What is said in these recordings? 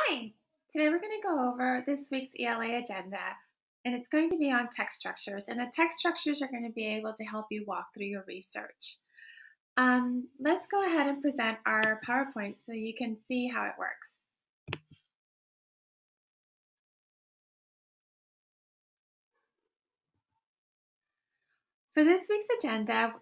Hi, today we're going to go over this week's ELA agenda, and it's going to be on text structures. And the text structures are going to be able to help you walk through your research. Let's go ahead and present our PowerPoint so you can see how it works. For this week's agenda,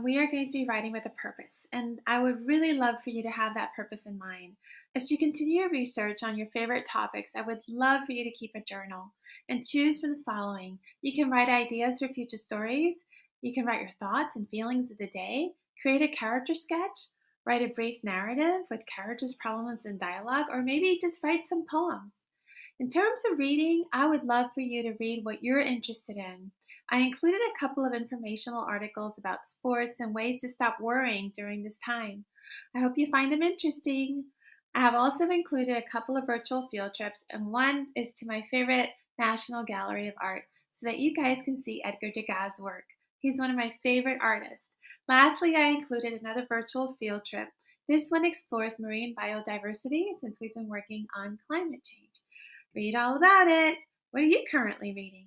we are going to be writing with a purpose, and I would really love for you to have that purpose in mind. As you continue your research on your favorite topics, I would love for you to keep a journal and choose from the following. You can write ideas for future stories, you can write your thoughts and feelings of the day, create a character sketch, write a brief narrative with characters, problems, and dialogue, or maybe just write some poems. In terms of reading, I would love for you to read what you're interested in. I included a couple of informational articles about sports and ways to stop worrying during this time. I hope you find them interesting. I have also included a couple of virtual field trips, and one is to my favorite National Gallery of Art so that you guys can see Edgar Degas' work. He's one of my favorite artists. Lastly, I included another virtual field trip. This one explores marine biodiversity since we've been working on climate change. Read all about it. What are you currently reading?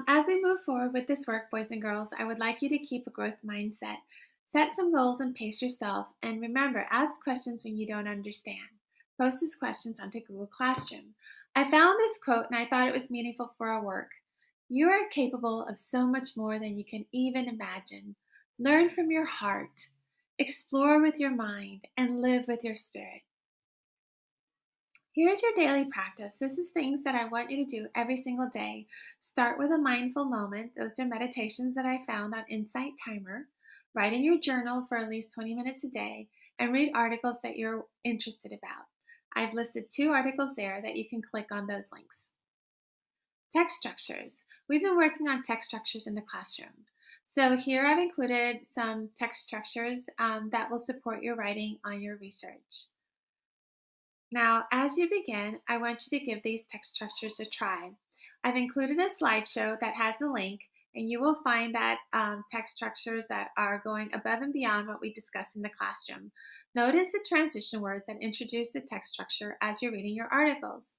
As we move forward with this work, boys and girls, I would like you to keep a growth mindset. Set some goals and pace yourself. And remember, ask questions when you don't understand. Post these questions onto Google Classroom. I found this quote and I thought it was meaningful for our work. You are capable of so much more than you can even imagine. Learn from your heart, explore with your mind, and live with your spirit. Here's your daily practice. This is things that I want you to do every single day. Start with a mindful moment. Those are meditations that I found on Insight Timer. Write in your journal for at least 20 minutes a day and read articles that you're interested about. I've listed 2 articles there that you can click on those links. Text structures. We've been working on text structures in the classroom. So here I've included some text structures that will support your writing on your research. Now, as you begin, I want you to give these text structures a try. I've included a slideshow that has a link, and you will find that text structures that are going above and beyond what we discuss in the classroom. Notice the transition words that introduce the text structure as you're reading your articles.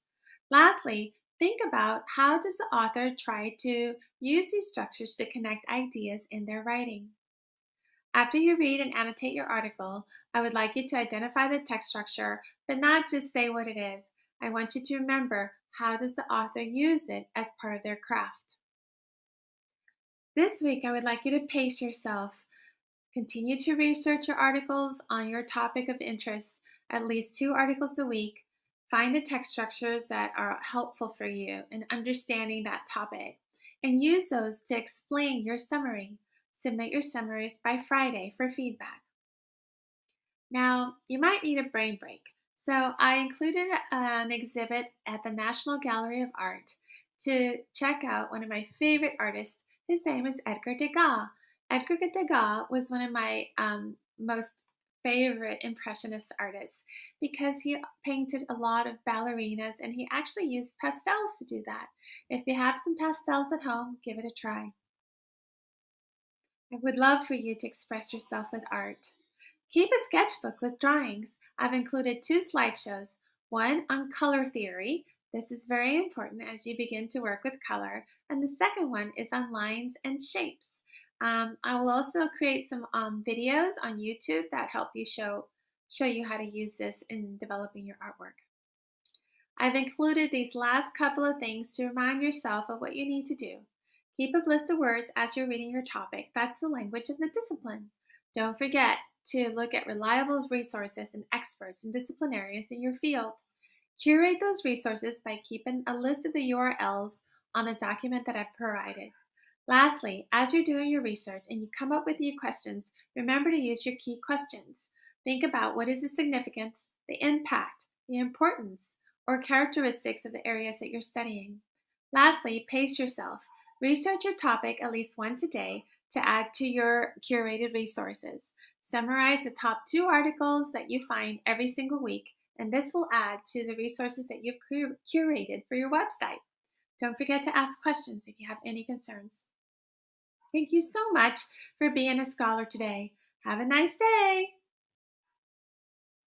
Lastly, think about how does the author try to use these structures to connect ideas in their writing. After you read and annotate your article, I would like you to identify the text structure, but not just say what it is. I want you to remember, how does the author use it as part of their craft? This week, I would like you to pace yourself. Continue to research your articles on your topic of interest, at least 2 articles a week. Find the text structures that are helpful for you in understanding that topic, and use those to explain your summary. Submit your summaries by Friday for feedback. Now, you might need a brain break, so I included an exhibit at the National Gallery of Art to check out one of my favorite artists. His name is Edgar Degas. Edgar Degas was one of my most favorite Impressionist artists because he painted a lot of ballerinas and he actually used pastels to do that. If you have some pastels at home, give it a try. I would love for you to express yourself with art. Keep a sketchbook with drawings. I've included 2 slideshows, one on color theory. This is very important as you begin to work with color. And the second one is on lines and shapes. I will also create some videos on YouTube that help you show you how to use this in developing your artwork. I've included these last couple of things to remind yourself of what you need to do. Keep a list of words as you're reading your topic. That's the language of the discipline. Don't forget to look at reliable resources and experts and disciplinarians in your field. Curate those resources by keeping a list of the URLs on the document that I've provided. Lastly, as you're doing your research and you come up with your questions, remember to use your key questions. Think about what is the significance, the impact, the importance, or characteristics of the areas that you're studying. Lastly, pace yourself. Research your topic at least once a day to add to your curated resources. Summarize the top 2 articles that you find every single week, and this will add to the resources that you've curated for your website. Don't forget to ask questions if you have any concerns. Thank you so much for being a scholar today. Have a nice day.